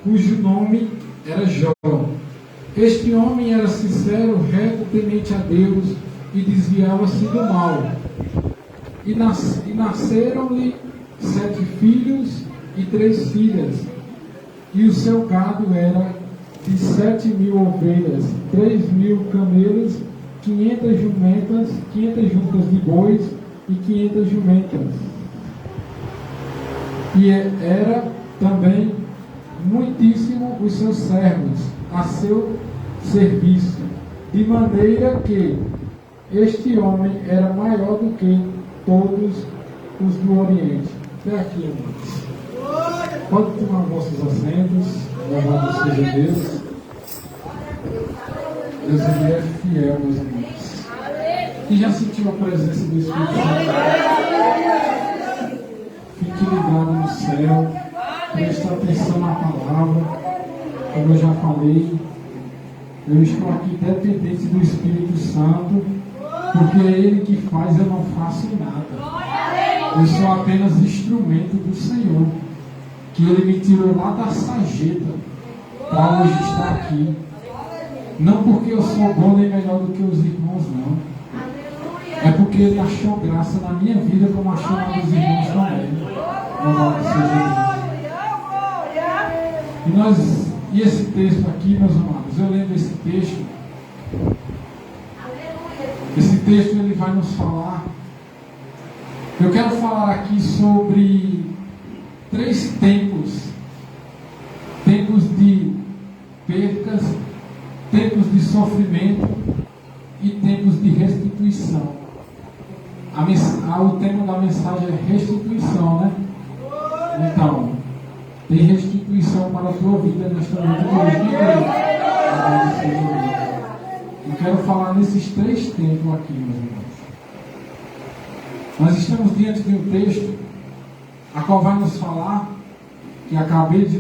cujo nome era Jó. Este homem era sincero, reto, temente a Deus e desviava-se do mal. E nasceram-lhe 7 filhos e 3 filhas. E o seu gado era de 7.000 ovelhas, 3.000 camelos, 500 jumentas, 500 juntas de bois e 500 jumentas. E era também muitíssimo os seus servos a seu serviço, de maneira que este homem era maior do que todos os do Oriente. Até aqui, irmãos. Pode tomar vossos assentos. Louvado seja Deus. Deus ele é fiel, meus irmãos. E já sentiu a presença do Espírito Santo? Fique ligado no céu. Preste atenção na palavra. Como eu já falei, eu estou aqui dependente do Espírito Santo, porque é Ele que faz, eu não faço nada. Eu sou apenas instrumento do Senhor, que Ele me tirou lá da sarjeta para hoje estar aqui. Não porque eu sou bom nem melhor do que os irmãos, não. É porque Ele achou graça na minha vida, como achou na dos irmãos também. Louvado seja Deus. E esse texto aqui, meus amados, eu lendo esse texto. Esse texto ele vai nos falar. Eu quero falar aqui sobre 3 tempos. Tempos de percas, tempos de sofrimento e tempos de restituição. O tema da mensagem é restituição, né? Então, tem restituição para a tua vida nesta noite de hoje. Eu quero falar nesses 3 tempos aqui, meus irmãos. Nós estamos diante de um texto a qual vai nos falar, que acabamos de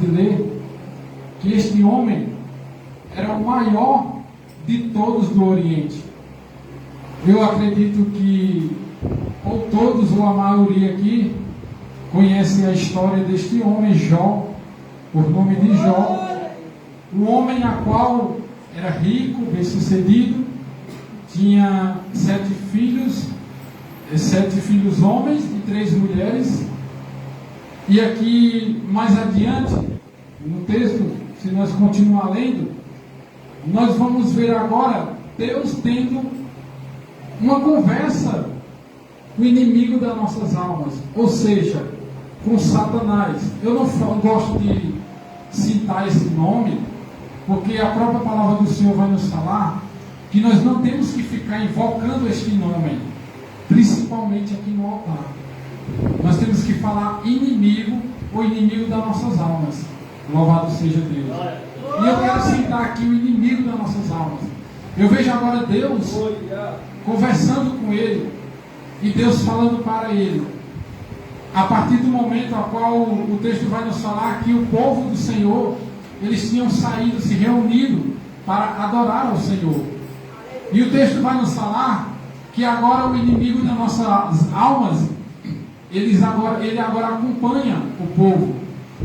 ler, que este homem era o maior de todos do Oriente. Eu acredito que ou todos ou a maioria aqui conhecem a história deste homem, Jó, por nome de Jó. Um homem a qual era rico, bem-sucedido, tinha 7 filhos, 7 filhos homens e 3 mulheres. E aqui, mais adiante, no texto, se nós continuar lendo, nós vamos ver agora Deus tendo uma conversa com o inimigo das nossas almas, ou seja, com Satanás. Eu não gosto de citar esse nome, porque a própria palavra do Senhor vai nos falar que nós não temos que ficar invocando este nome, principalmente aqui no altar. Nós temos que falar inimigo ou inimigo das nossas almas. Louvado seja Deus. E eu quero citar aqui o inimigo das nossas almas. Eu vejo agora Deus conversando com ele e Deus falando para ele. A partir do momento a qual o texto vai nos falar que o povo do Senhor, eles tinham saído, se reunido para adorar ao Senhor. E o texto vai nos falar que agora o inimigo das nossas almas, ele agora acompanha o povo.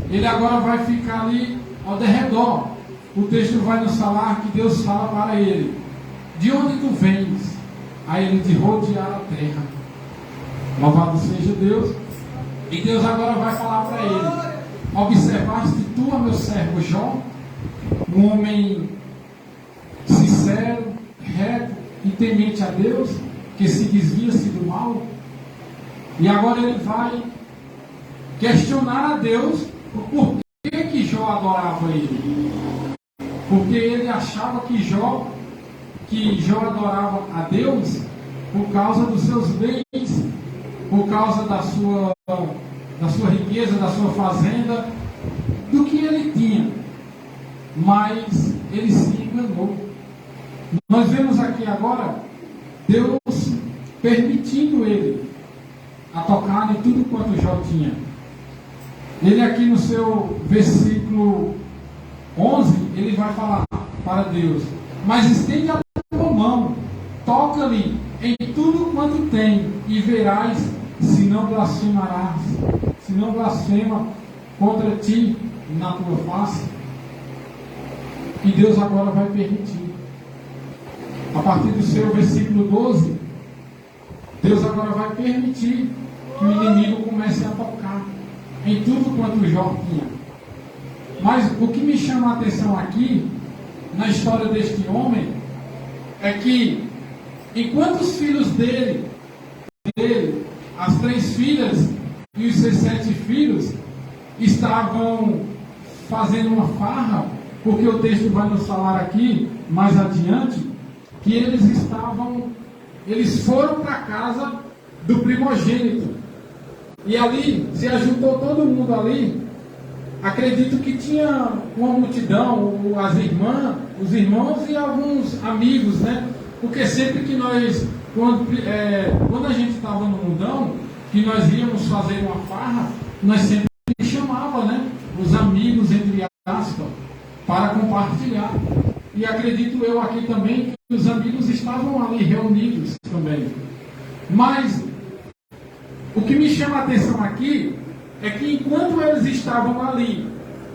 Ele agora vai ficar ali ao derredor. O texto vai nos falar que Deus fala para ele: de onde tu vens? A ele de rodear a terra. Louvado seja Deus. E Deus agora vai falar para ele: observaste tu, meu servo Jó, um homem sincero, reto e temente a Deus, que se desvia-se do mal? E agora ele vai questionar a Deus por que Jó adorava ele. Porque ele achava que Jó adorava a Deus por causa dos seus bens, por causa da sua riqueza, da sua fazenda, do que ele tinha. Mas ele se enganou. Nós vemos aqui agora Deus permitindo ele a tocar em tudo quanto Jó tinha. Ele aqui no seu versículo 11, ele vai falar para Deus: mas estende a tua mão, toca-lhe em tudo quanto tem, e verás se não blasfemarás, se não blasfema contra ti na tua face, que Deus agora vai permitir. A partir do seu versículo 12, Deus agora vai permitir que o inimigo comece a tocar em tudo quanto Jó tinha. Mas o que me chama a atenção aqui, na história deste homem, é que enquanto os filhos dele, as 3 filhas e os seus 7 filhos, estavam fazendo uma farra, porque o texto vai nos falar aqui, mais adiante, que eles foram para a casa do primogênito. E ali, se ajuntou todo mundo ali. Acredito que tinha uma multidão, as irmãs, os irmãos e alguns amigos, né? Porque sempre que nós, quando a gente estava no mundão, que nós íamos fazer uma farra, nós sempre chamava, né? Os amigos, entre aspas, para compartilhar. E acredito eu aqui também que os amigos estavam ali reunidos também. Mas o que me chama a atenção aqui é que enquanto eles estavam ali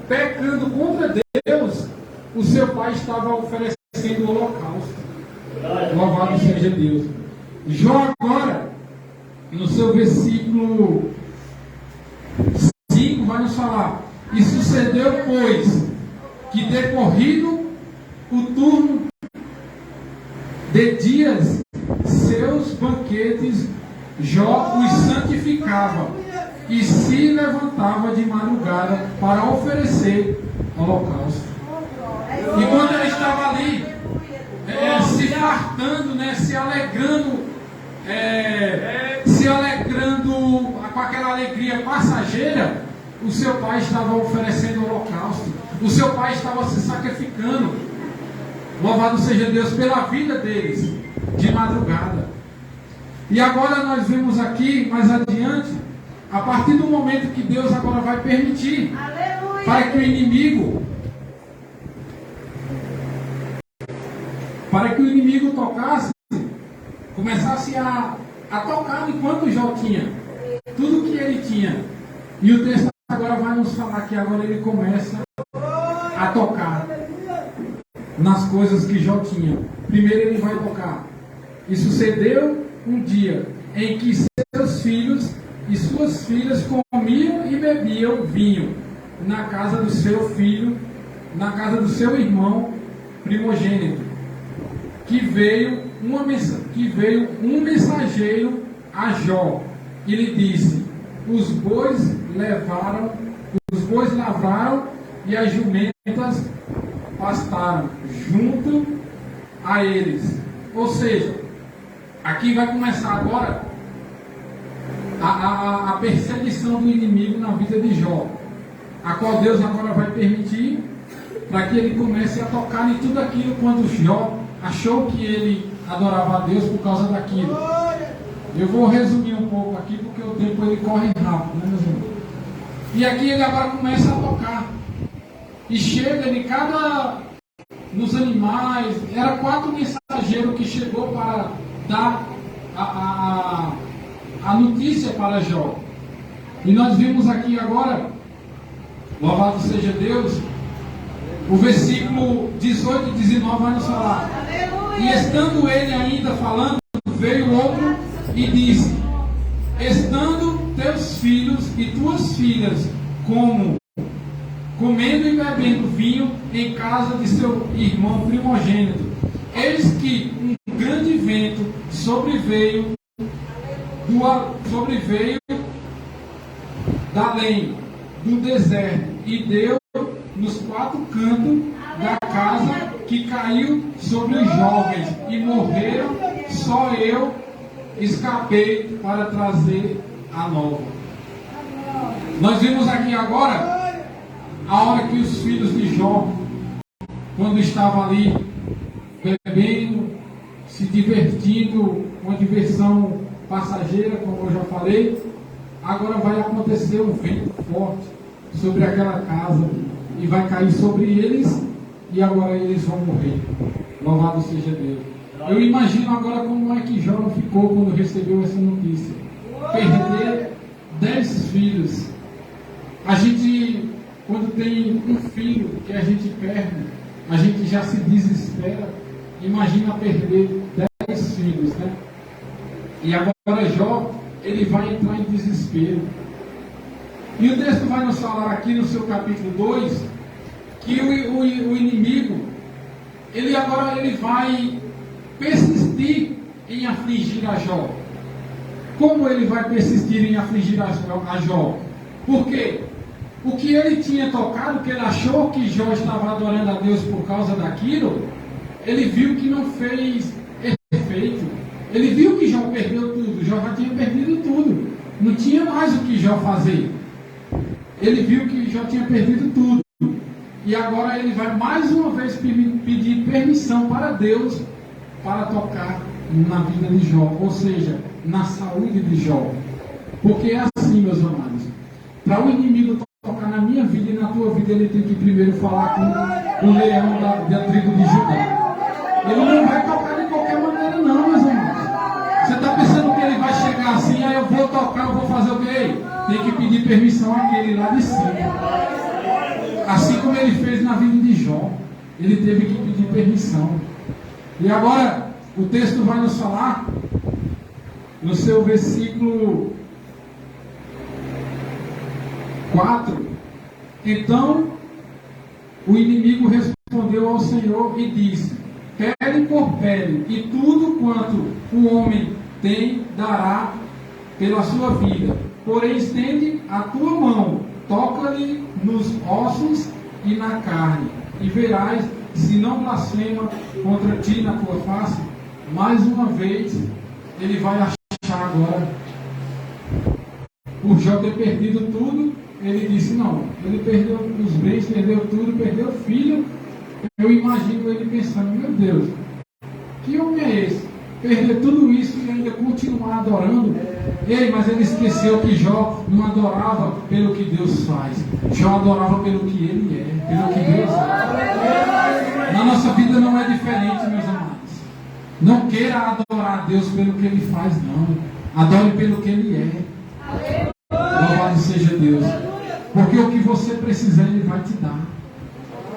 pecando contra Deus, o seu pai estava oferecendo o holocausto. Louvado seja Deus. Jó agora, no seu versículo 5, vai nos falar: e sucedeu, pois, que decorrido o turno de dias, seus banquetes, Jó os santificava e se levantava de madrugada para oferecer holocausto. E quando ele estava ali, se fartando, né, se alegrando com aquela alegria passageira, o seu pai estava oferecendo holocausto, o seu pai estava se sacrificando. Louvado seja Deus pela vida deles, de madrugada. E agora nós vemos aqui, mais adiante, a partir do momento que Deus agora vai permitir, aleluia, para que o inimigo tocasse, começasse a tocar enquanto Jó tinha tudo que ele tinha. E o texto agora vai nos falar que agora ele começa a tocar nas coisas que Jó tinha. Primeiro ele vai tocar. E sucedeu um dia em que seus filhos e suas filhas comiam e bebiam vinho na casa do seu filho, na casa do seu irmão primogênito, que veio um mensageiro a Jó e lhe disse: os bois lavraram e as jumentas pastaram junto a eles. Ou seja, aqui vai começar agora a perseguição do inimigo na vida de Jó, a qual Deus agora vai permitir para que ele comece a tocar em tudo aquilo quando Jó achou que ele adorava a Deus por causa daquilo. Eu vou resumir um pouco aqui porque o tempo ele corre rápido, né, meus irmãos? E aqui ele agora começa a tocar e chega nos animais. Era 4 mensageiros que chegou para dar a notícia para Jó. E nós vimos aqui agora, louvado seja Deus, o versículo 18 e 19 vai nos falar: e estando ele ainda falando, veio outro e disse: estando teus filhos e tuas filhas comendo e bebendo vinho em casa de seu irmão primogênito, eis que um grande vento sobreveio da além do deserto e deu nos 4 cantos da casa, que caiu sobre os jovens e morreram. Só eu escapei para trazer a nova. Nós vimos aqui agora a hora que os filhos de Jó, quando estavam ali bebendo, se divertindo, uma diversão passageira, como eu já falei, agora vai acontecer um vento forte sobre aquela casa e vai cair sobre eles, e agora eles vão morrer. Louvado seja Deus. Eu imagino agora como é que Jó ficou quando recebeu essa notícia. Perder 10 filhos. A gente quando tem um filho que a gente perde, a gente já se desespera. Imagina perder 10 filhos, né? E agora Jó, ele vai entrar em desespero. E o texto vai nos falar aqui no seu capítulo 2, que o inimigo, ele agora vai persistir em afligir a Jó. Como ele vai persistir em afligir a Jó? Por quê? O que ele tinha tocado, que ele achou que Jó estava adorando a Deus por causa daquilo, ele viu que não fez efeito. Ele viu que Jó perdeu tudo. Jó já tinha perdido tudo. Não tinha mais o que Jó fazer. Ele viu que Jó tinha perdido tudo. E agora ele vai mais uma vez pedir permissão para Deus para tocar na vida de Jó, ou seja, na saúde de Jó. Porque é assim, meus amados. Para o inimigo tocar na minha vida e na tua vida, ele tem que primeiro falar com o leão da tribo de Judá. Ele não vai tocar de qualquer maneira não, meus amados. Você está pensando que ele vai chegar assim, aí eu vou tocar, eu vou fazer o quê? Tem que pedir permissão àquele lá de cima. Assim como ele fez na vida de Jó, ele teve que pedir permissão. E agora, o texto vai nos falar, no seu versículo 4, então o inimigo respondeu ao Senhor e disse: pele por pele, e tudo quanto o homem tem dará pela sua vida. Porém, estende a tua mão, toca-lhe nos ossos e na carne, e verás se não blasfema contra ti na tua face. Mais uma vez, ele vai achar agora, por Jó ter perdido tudo, ele disse: não, ele perdeu os bens, perdeu tudo, perdeu o filho. Eu imagino ele pensando: meu Deus, que homem é esse? Perder tudo isso e ainda continuar adorando? Ei, mas ele esqueceu que Jó não adorava pelo que Deus faz. Jó adorava pelo que ele é, pelo que Deus é. Na nossa vida não é diferente, meus amados. Não queira adorar a Deus pelo que ele faz, não. Adore pelo que ele é. Louvado seja Deus. Porque o que você precisar, ele vai te dar.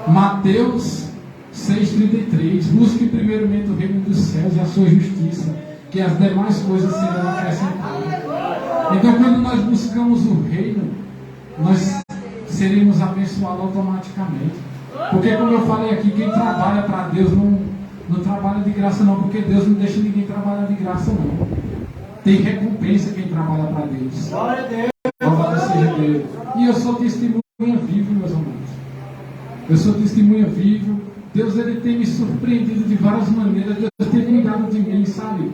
Mateus 6,33. Busque primeiramente o reino dos céus e a sua justiça, que as demais coisas serão acrescentadas. Então, quando nós buscamos o reino, nós seremos abençoados automaticamente. Porque, como eu falei aqui, quem trabalha para Deus não trabalha de graça, não. Porque Deus não deixa ninguém trabalhar de graça, não. Tem recompensa quem trabalha para Deus. Louvado seja Deus. E eu sou testemunha vivo, meus amados. Eu sou testemunha vivo. Deus, ele tem me surpreendido de várias maneiras. Deus tem cuidado de mim, sabe?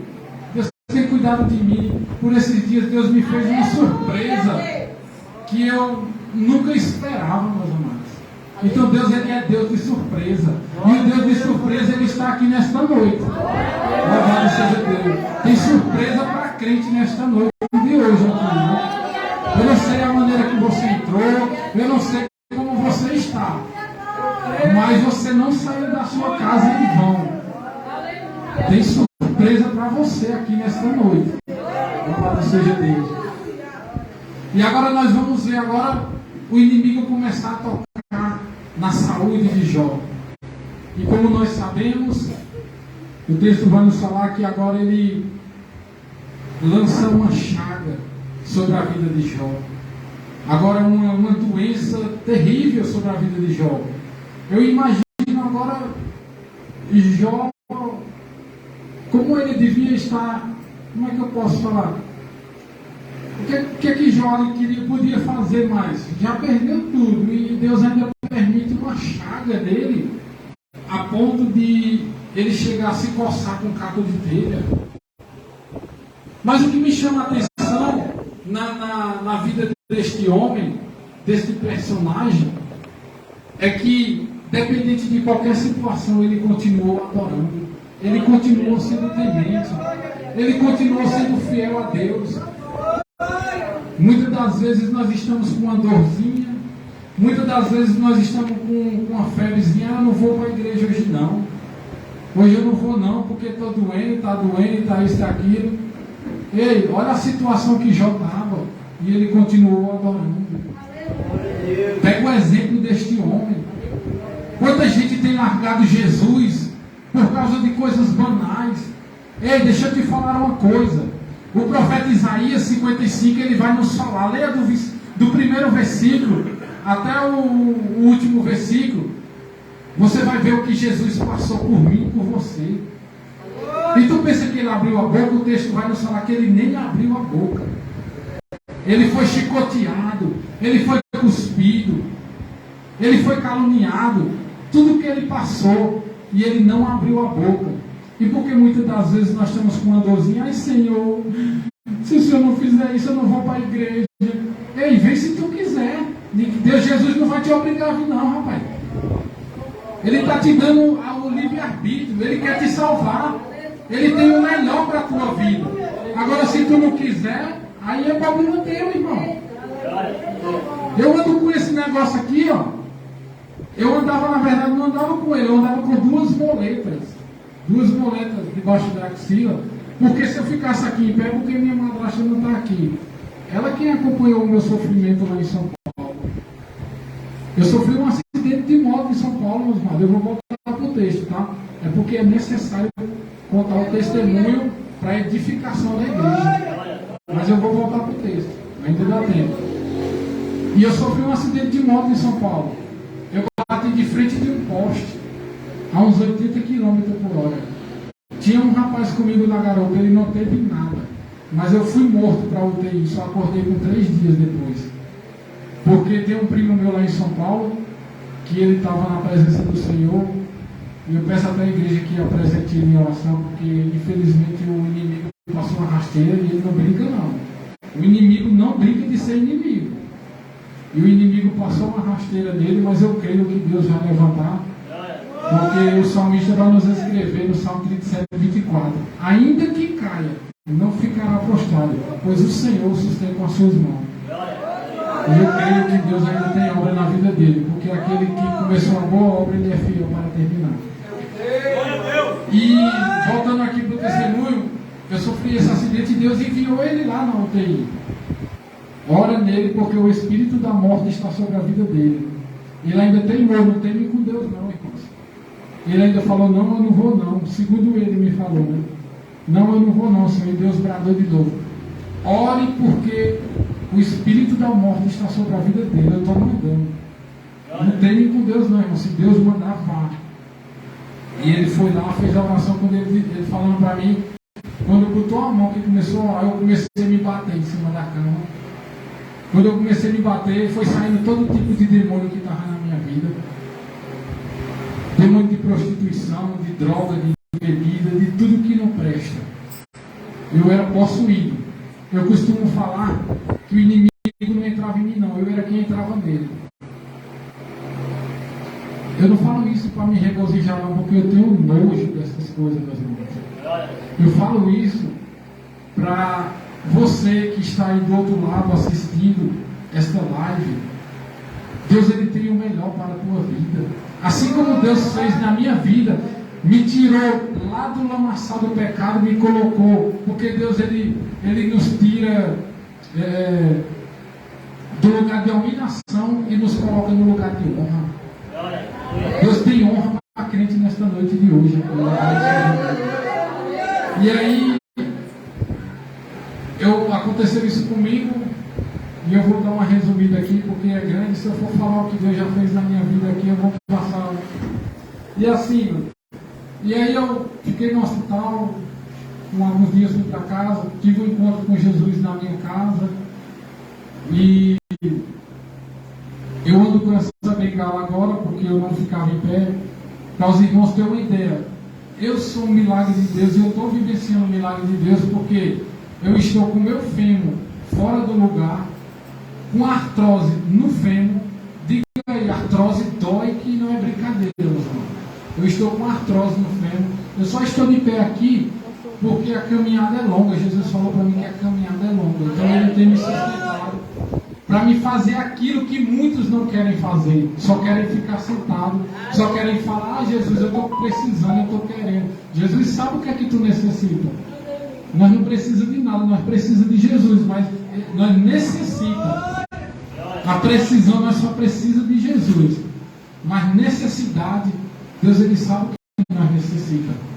Deus tem cuidado de mim. Por esses dias, Deus me fez uma surpresa que eu nunca esperava, meus amados. Então, Deus, ele é Deus de surpresa. E o Deus de surpresa, ele está aqui nesta noite. Louvado seja Deus. Tem surpresa para crente nesta noite de hoje aqui, né? Eu não sei a maneira que você entrou, eu não sei como você está, mas você não saiu da sua casa em vão. Tem surpresa para você aqui nesta noite. Louvado seja Deus. E agora nós vamos ver agora o inimigo começar a tocar na saúde de Jó. E como nós sabemos, o texto vai nos falar que agora ele lança uma chaga sobre a vida de Jó. Agora uma doença terrível sobre a vida de Jó. Eu imagino agora Jó, como ele devia estar, como é que eu posso falar? O que Jó podia fazer mais? Já perdeu tudo e Deus ainda permite uma chaga dele a ponto de ele chegar a se coçar com um caco de telha. Mas o que me chama a atenção na vida deste homem, deste personagem, é que, dependente de qualquer situação, ele continuou adorando, ele continuou sendo temente, ele continuou sendo fiel a Deus. Muitas das vezes nós estamos com uma dorzinha, muitas das vezes nós estamos com uma febrezinha: eu não vou para a igreja hoje não, hoje eu não vou não, porque estou doente, está isso e aquilo. Ei, olha a situação que Jó estava, e ele continuou adorando. Pega o exemplo deste homem. Quanta gente tem largado Jesus por causa de coisas banais. Ei, deixa eu te falar uma coisa. O profeta Isaías 55, ele vai nos falar. Leia do primeiro versículo até o último versículo. Você vai ver o que Jesus passou por mim e por você. E tu pensa que ele abriu a boca? O texto vai nos falar que ele nem abriu a boca. Ele foi chicoteado, ele foi cuspido, ele foi caluniado. Tudo que ele passou, e ele não abriu a boca. E porque muitas das vezes nós estamos com uma dorzinha: ai Senhor, se o Senhor não fizer isso, eu não vou para a igreja. Ei, vem se tu quiser. Deus, Jesus não vai te obrigar a vir não, rapaz. Ele está te dando o livre-arbítrio, ele quer te salvar. Ele tem o melhor para a tua vida. Agora, se tu não quiser, aí é problema teu, irmão. Eu ando com esse negócio aqui, ó. Eu andava, na verdade, não andava com ele, eu andava com duas moletas debaixo da axila, porque se eu ficasse aqui em pé, porque minha madrasta não está aqui. Ela quem acompanhou o meu sofrimento lá em São Paulo. Eu sofri um acidente de moto em São Paulo, meus irmãos. Eu vou voltar para o texto, tá? É porque é necessário contar o testemunho para a edificação da igreja. Mas eu vou voltar para o texto, ainda dá tempo. E eu sofri um acidente de moto em São Paulo. Eu bati de frente de um poste, a uns 80 km por hora. Tinha um rapaz comigo na garupa, ele não teve nada. Mas eu fui morto para a UTI, só acordei com 3 dias depois. Porque tem um primo meu lá em São Paulo, que ele estava na presença do Senhor. E eu peço até a igreja que apresente ele em oração, porque infelizmente o inimigo passou uma rasteira e ele não brinca não. O inimigo não brinca de ser inimigo. E o inimigo passou uma rasteira nele, mas eu creio que Deus vai levantar. Porque o salmista vai nos escrever no Salmo 37, 24. Ainda que caia, não ficará prostrado, pois o Senhor o sustém com as suas mãos. E eu creio que Deus ainda tem obra na vida dele, porque aquele que começou uma boa obra, ele é fiel para terminar. E voltando aqui para o testemunho, eu sofri esse acidente e Deus enviou ele lá na UTI. Ora nele, porque o espírito da morte está sobre a vida dele. Ele ainda teimou, não teme com Deus não, irmãos. Ele ainda falou: não, eu não vou não. Segundo ele me falou, né? Não, eu não vou não, Senhor. E Deus bradou de novo: ore, porque o espírito da morte está sobre a vida dele. Eu estou mandando. Não teme com Deus não, irmão. Se Deus mandar, vá. E ele foi lá, fez a oração quando ele falando para mim. Quando botou a mão que começou a orar, eu comecei a me bater em cima da cama. Quando eu comecei a me bater, foi saindo todo tipo de demônio que estava na minha vida. Demônio de prostituição, de droga, de bebida, de tudo que não presta. Eu era possuído. Eu costumo falar que o inimigo não entrava em mim não, eu era quem entrava nele. Eu não falo isso para me regozijar não, porque eu tenho nojo dessas coisas, meus irmãos. Eu falo isso para você que está aí do outro lado assistindo esta live. Deus, ele tem o melhor para a tua vida. Assim como Deus fez na minha vida, me tirou lá do lamaçal do pecado, me colocou, porque Deus ele nos tira do lugar de humilhação e nos coloca no lugar de honra. Deus tem honra para a crente nesta noite de hoje. E aí aconteceu isso comigo, e eu vou dar uma resumida aqui porque é grande. Se eu for falar o que Deus já fez na minha vida aqui, eu vou passar. E assim, e aí eu fiquei no hospital, com alguns dias fui para casa, tive um encontro com Jesus na minha casa, e eu ando com essa bengala agora porque eu não ficava em pé. Para os irmãos terem uma ideia, eu sou um milagre de Deus, e eu estou vivenciando um milagre de Deus porque eu estou com o meu fêmur fora do lugar, com artrose no fêmur. Diga aí, artrose dói, que não é brincadeira, meus irmãos. Eu estou com artrose no fêmur. Eu só estou de pé aqui porque a caminhada é longa. Jesus falou para mim que a caminhada é longa. Então ele tem me sustentado para me fazer aquilo que muitos não querem fazer. Só querem ficar sentado, só querem falar: ah, Jesus, eu estou precisando, eu estou querendo. Jesus sabe o que é que tu necessita. Nós não precisamos de nada, nós precisamos de Jesus, mas nós necessitamos. A precisão nós só precisamos de Jesus. Mas necessidade, Deus ele sabe o que nós necessitamos.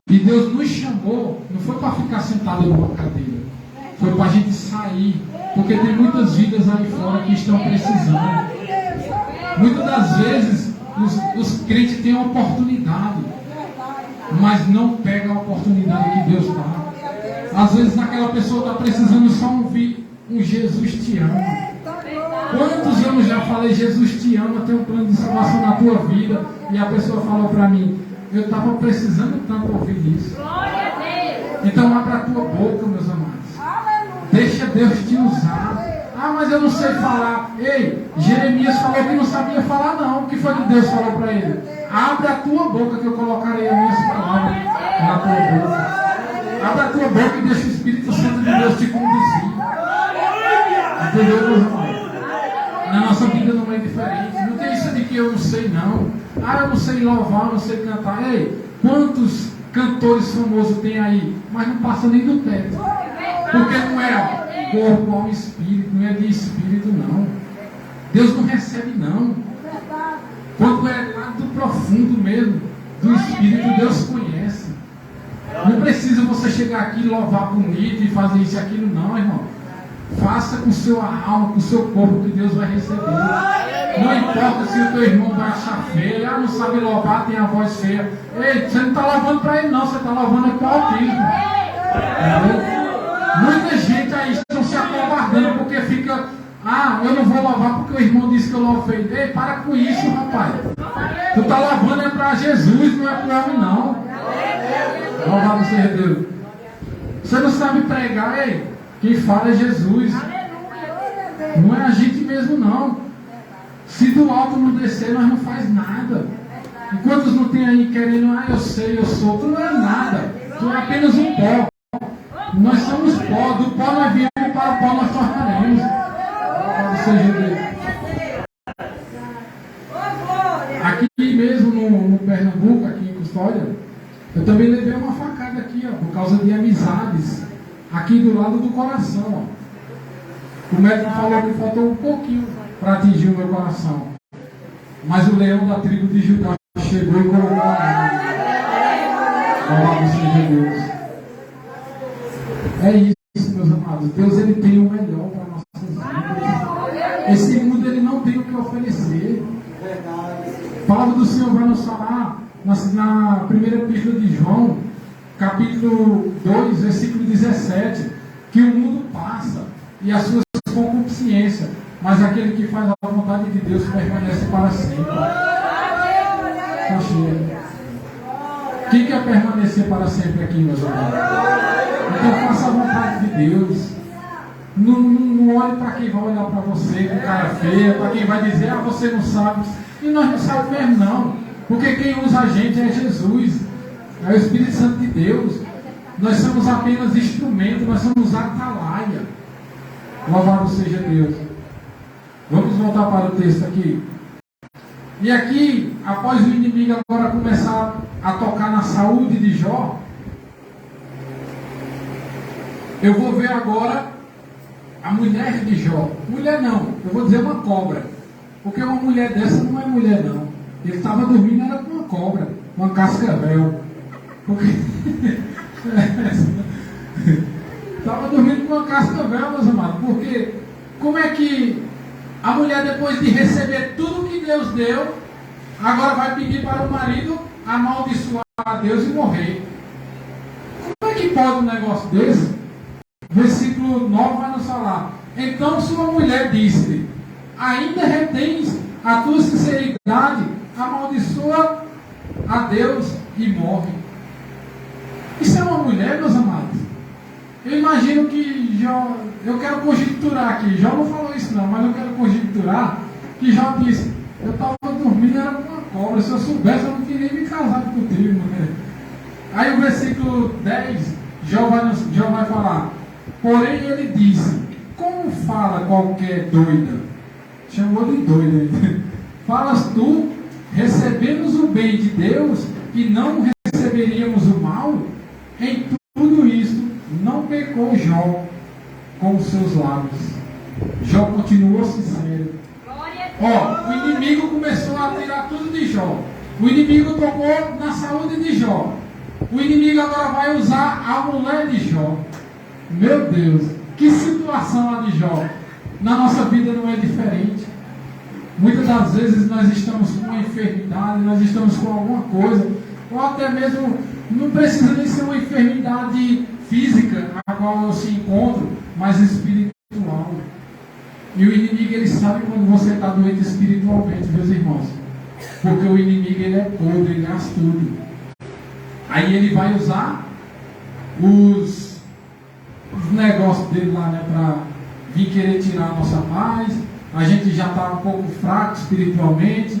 E Deus nos chamou, não foi para ficar sentado numa cadeira. Foi para a gente sair. Porque tem muitas vidas aí fora que estão precisando. Muitas das vezes os crentes têm a oportunidade, mas não pegam a oportunidade que Deus dá. Às vezes aquela pessoa está precisando só ouvir um Jesus te ama. Quantos anos já falei Jesus te ama, tem um plano de salvação na tua vida, e a pessoa falou para mim, eu estava precisando tanto ouvir isso. Então abra a tua boca, meus amados. Deixa Deus te usar. Ah, mas eu não sei falar. Ei, Jeremias falou que não sabia falar não. O que foi que Deus falou para ele? Abre a tua boca que eu colocarei as minhas palavras na tua boca. Abre a tua boca e deixa o Espírito Santo de Deus te conduzir. Entendeu, meus amados? Na nossa vida não é diferente. Não tem isso de que eu não sei não. Ah, eu não sei louvar, eu não sei cantar. Ei, quantos cantores famosos tem aí? Mas não passa nem do teto. Porque não é corpo ao espírito, não é de espírito não. Deus não recebe não. Quando é lá do profundo mesmo, do espírito, Deus conhece. Não precisa você chegar aqui e louvar bonito e fazer isso e aquilo não, irmão. Faça com sua alma, com seu corpo, que Deus vai receber. Não importa se o teu irmão vai achar feio, não sabe louvar, tem a voz feia. Ei, você não está louvando para ele não, você está louvando para o Altíssimo. Muita gente aí estão se acovardando porque fica, eu não vou louvar porque o irmão disse que eu louvo feio. Ei, para com isso, rapaz. Tu está louvando é para Jesus, não é para o homem não. Louvado seja Deus. Você não sabe pregar, ei, quem fala é Jesus. Não é a gente mesmo não. Se do alto não descer, nós não faz nada. E quantos não tem aí querendo, eu sei, eu sou. Tu não é nada. Tu é apenas um pó. Nós somos pó. Do pó nós viemos, para o pó nós tornaremos. Louvado seja Deus. Aqui mesmo no Pernambuco, aqui em Custódia, eu também levei uma facada aqui, por causa de amizades. Aqui do lado do coração, O médico falou que faltou um pouquinho para atingir o meu coração. Mas o leão da tribo de Judá chegou e colocou a mão. Louvado seja Deus. É isso, meus amados. Deus ele tem o melhor para nossas vidas. Esse mundo ele não tem o que oferecer. A palavra do Senhor vai nos falar na primeira epístola de João, capítulo 2, versículo 17, que o mundo passa e as suas concupiscências, mas aquele que faz a vontade de Deus permanece para sempre. Quem quer permanecer para sempre aqui, meus amados? Então faça a vontade de Deus. Não olhe para quem vai olhar para você com cara feia, para quem vai dizer, você não sabe. E nós não sabemos mesmo não. Porque quem usa a gente é Jesus. É o Espírito Santo de Deus. Nós somos apenas instrumentos, nós somos atalaia. Louvado seja Deus. Vamos voltar para o texto aqui. E aqui, após o inimigo agora começar a tocar na saúde de Jó, eu vou ver agora a mulher de Jó. Mulher não, eu vou dizer uma cobra. Porque uma mulher dessa não é mulher não. Ele estava dormindo, era com uma cobra, uma cascavel. Porque estava dormindo com uma cascavel, meus amados. Porque como é que a mulher, depois de receber tudo que Deus deu, agora vai pedir para o marido amaldiçoar a Deus e morrer? Como é que pode um negócio desse? Versículo 9 vai nos falar: então sua mulher disse-lhe, ainda retens a tua sinceridade, amaldiçoa a Deus e morre. Isso é uma mulher, meus amados? Eu imagino que Jó, eu quero conjecturar aqui, Jó não falou isso não, mas eu quero conjecturar que Jó disse, eu estava dormindo, era com uma cobra, se eu soubesse eu não queria me casar contigo, mulher. Aí o versículo 10, Jó vai falar, porém ele disse, como fala qualquer doida? Chamou de doida. Falas tu, recebemos o bem de Deus e não receberíamos o mal? Em tudo isso, não pecou Jó com os seus lábios. Jó continuou sincero. Ó, o inimigo começou a tirar tudo de Jó. O inimigo tocou na saúde de Jó. O inimigo agora vai usar a mulher de Jó. Meu Deus, que situação a de Jó. Na nossa vida não é diferente. Muitas das vezes nós estamos com uma enfermidade, nós estamos com alguma coisa, ou até mesmo, não precisa nem ser uma enfermidade física, a qual eu se encontro, mas espiritual. E o inimigo, ele sabe quando você está doente espiritualmente, meus irmãos. Porque o inimigo, ele é podre, ele é astuto. Aí ele vai usar os negócios dele lá, né, para vir querer tirar a nossa paz. A gente já está um pouco fraco espiritualmente.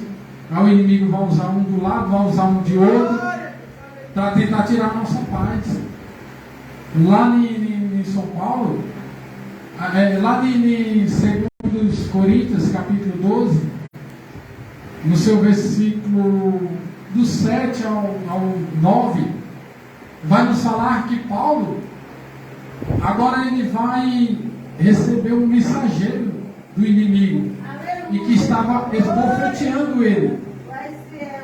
Aí o inimigo vai usar um do lado, vai usar um de outro, para tentar tirar a nossa paz. Lá em São Paulo, lá em 2 Coríntios, capítulo 12, no seu versículo do 7 ao 9, vai nos falar que Paulo, agora ele vai receber um mensageiro do inimigo, e que estava esbofeteando ele.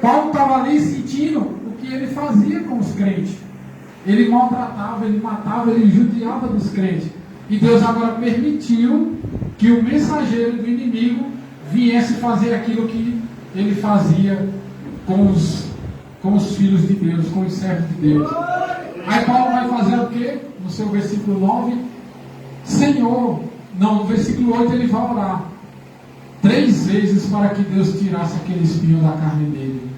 Paulo estava ali sentindo o que ele fazia com os crentes. Ele maltratava, ele matava, ele judiava dos crentes. E Deus agora permitiu que o mensageiro do inimigo viesse fazer aquilo que ele fazia com os filhos de Deus, com os servos de Deus. Aí Paulo vai fazer o quê? No seu versículo 9, no versículo 8 ele vai orar 3 vezes para que Deus tirasse aquele espinho da carne dele.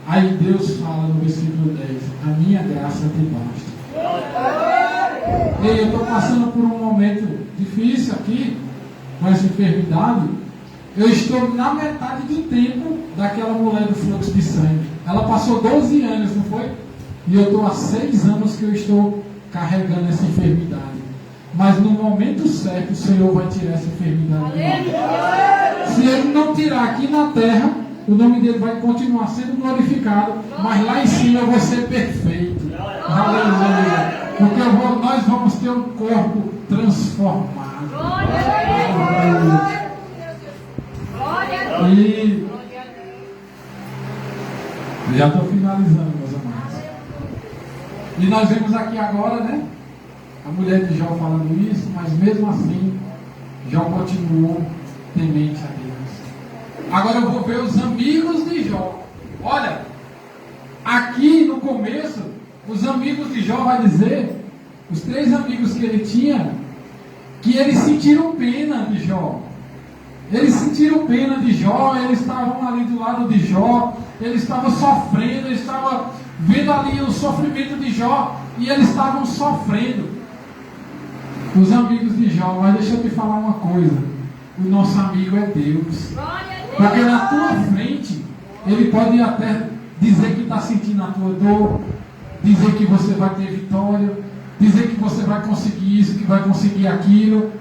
Aí Deus fala no versículo 10: a minha graça te basta. Ei, eu estou passando por um momento difícil aqui, com essa enfermidade. Eu estou na metade do tempo daquela mulher do fluxo de sangue. Ela passou 12 anos, não foi? E eu estou há 6 anos que eu estou carregando essa enfermidade. Mas no momento certo o Senhor vai tirar essa enfermidade. Se Ele não tirar aqui na terra, o nome dele vai continuar sendo glorificado, mas lá em cima eu vou ser perfeito. Aleluia. Porque nós vamos ter um corpo transformado. E já estou finalizando, meus amados. E nós vemos aqui agora, né, a mulher de Jó falando isso, mas mesmo assim Jó continuou temente a Deus. Agora eu vou ver os amigos de Jó. Olha, aqui no começo, os amigos de Jó vai dizer, os 3 amigos que ele tinha, que eles sentiram pena de Jó. Eles sentiram pena de Jó, eles estavam ali do lado de Jó, eles estavam sofrendo, eles estavam vendo ali o sofrimento de Jó, e eles estavam sofrendo. Os amigos de Jó, mas deixa eu te falar uma coisa, o nosso amigo é Deus. Porque na tua frente, ele pode até dizer que está sentindo a tua dor, dizer que você vai ter vitória, dizer que você vai conseguir isso, que vai conseguir aquilo,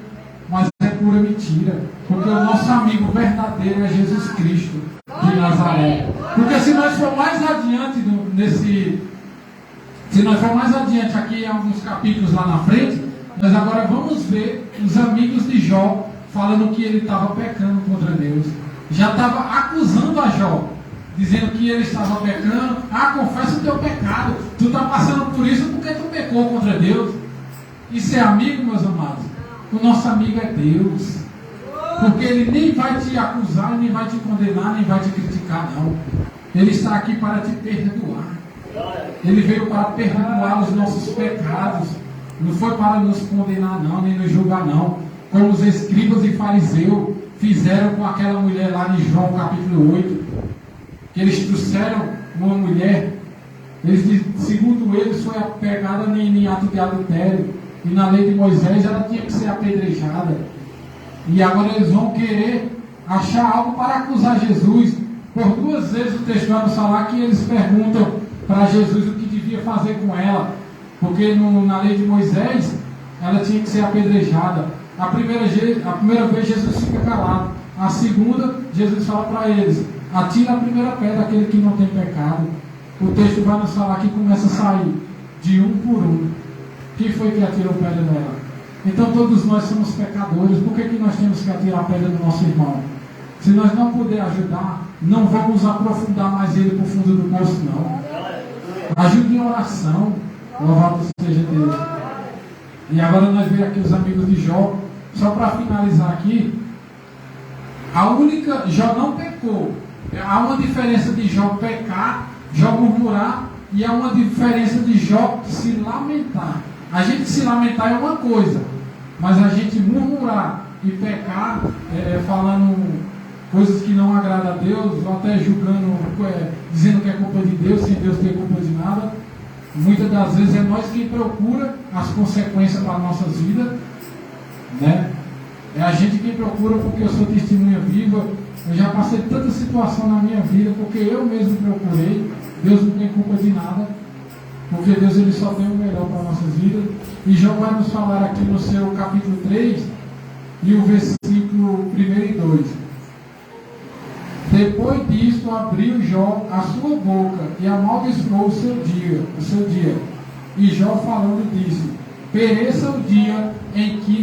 mas é pura mentira. Porque o nosso amigo verdadeiro é Jesus Cristo de Nazaré. Porque se nós for mais adiante se nós for mais adiante aqui em alguns capítulos lá na frente, nós agora vamos ver os amigos de Jó falando que ele estava pecando contra Deus. Já estava acusando a Jó, dizendo que ele estava pecando. Confessa o teu pecado. Tu está passando por isso porque tu pecou contra Deus. Isso é amigo, meus amados? O nosso amigo é Deus. Porque ele nem vai te acusar, nem vai te condenar, nem vai te criticar, não. Ele está aqui para te perdoar. Ele veio para perdoar os nossos pecados. Não foi para nos condenar, não, nem nos julgar, não. Como os escribas e fariseus fizeram com aquela mulher lá de João capítulo 8. Que eles trouxeram uma mulher, segundo eles, foi pegada em ato de adultério. E na lei de Moisés ela tinha que ser apedrejada. E agora eles vão querer achar algo para acusar Jesus. Por 2 vezes o texto vai nos falar que eles perguntam para Jesus o que devia fazer com ela. Porque na lei de Moisés ela tinha que ser apedrejada. A primeira vez Jesus fica calado. A segunda, Jesus fala para eles: atira a primeira pedra aquele que não tem pecado. O texto vai nos falar que começa a sair de um por um. Quem foi que atirou pedra nela? Então todos nós somos pecadores. Por que nós temos que atirar a pedra do nosso irmão? Se nós não puder ajudar, não vamos aprofundar mais ele para o fundo do poço, não. Ajude em oração. Louvado seja Deus. E agora nós vemos aqui os amigos de Jó. Só para finalizar aqui, Jó não pecou. Há uma diferença de Jó pecar, Jó murmurar, e há uma diferença de Jó se lamentar. A gente se lamentar é uma coisa, mas a gente murmurar e pecar, falando coisas que não agradam a Deus, ou até julgando, dizendo que é culpa de Deus, sem Deus ter culpa de nada, muitas das vezes é nós quem procura as consequências para as nossas vidas, né? É a gente quem procura, porque eu sou testemunha viva. Eu já passei tanta situação na minha vida, porque eu mesmo procurei. Deus não tem culpa de nada, porque Deus ele só tem o melhor para as nossas vidas. E Jó vai nos falar aqui no seu capítulo 3 e o versículo 1 e 2. Depois disto abriu Jó a sua boca e amaldiçoou o seu dia. E Jó falando disse: pereça o dia em que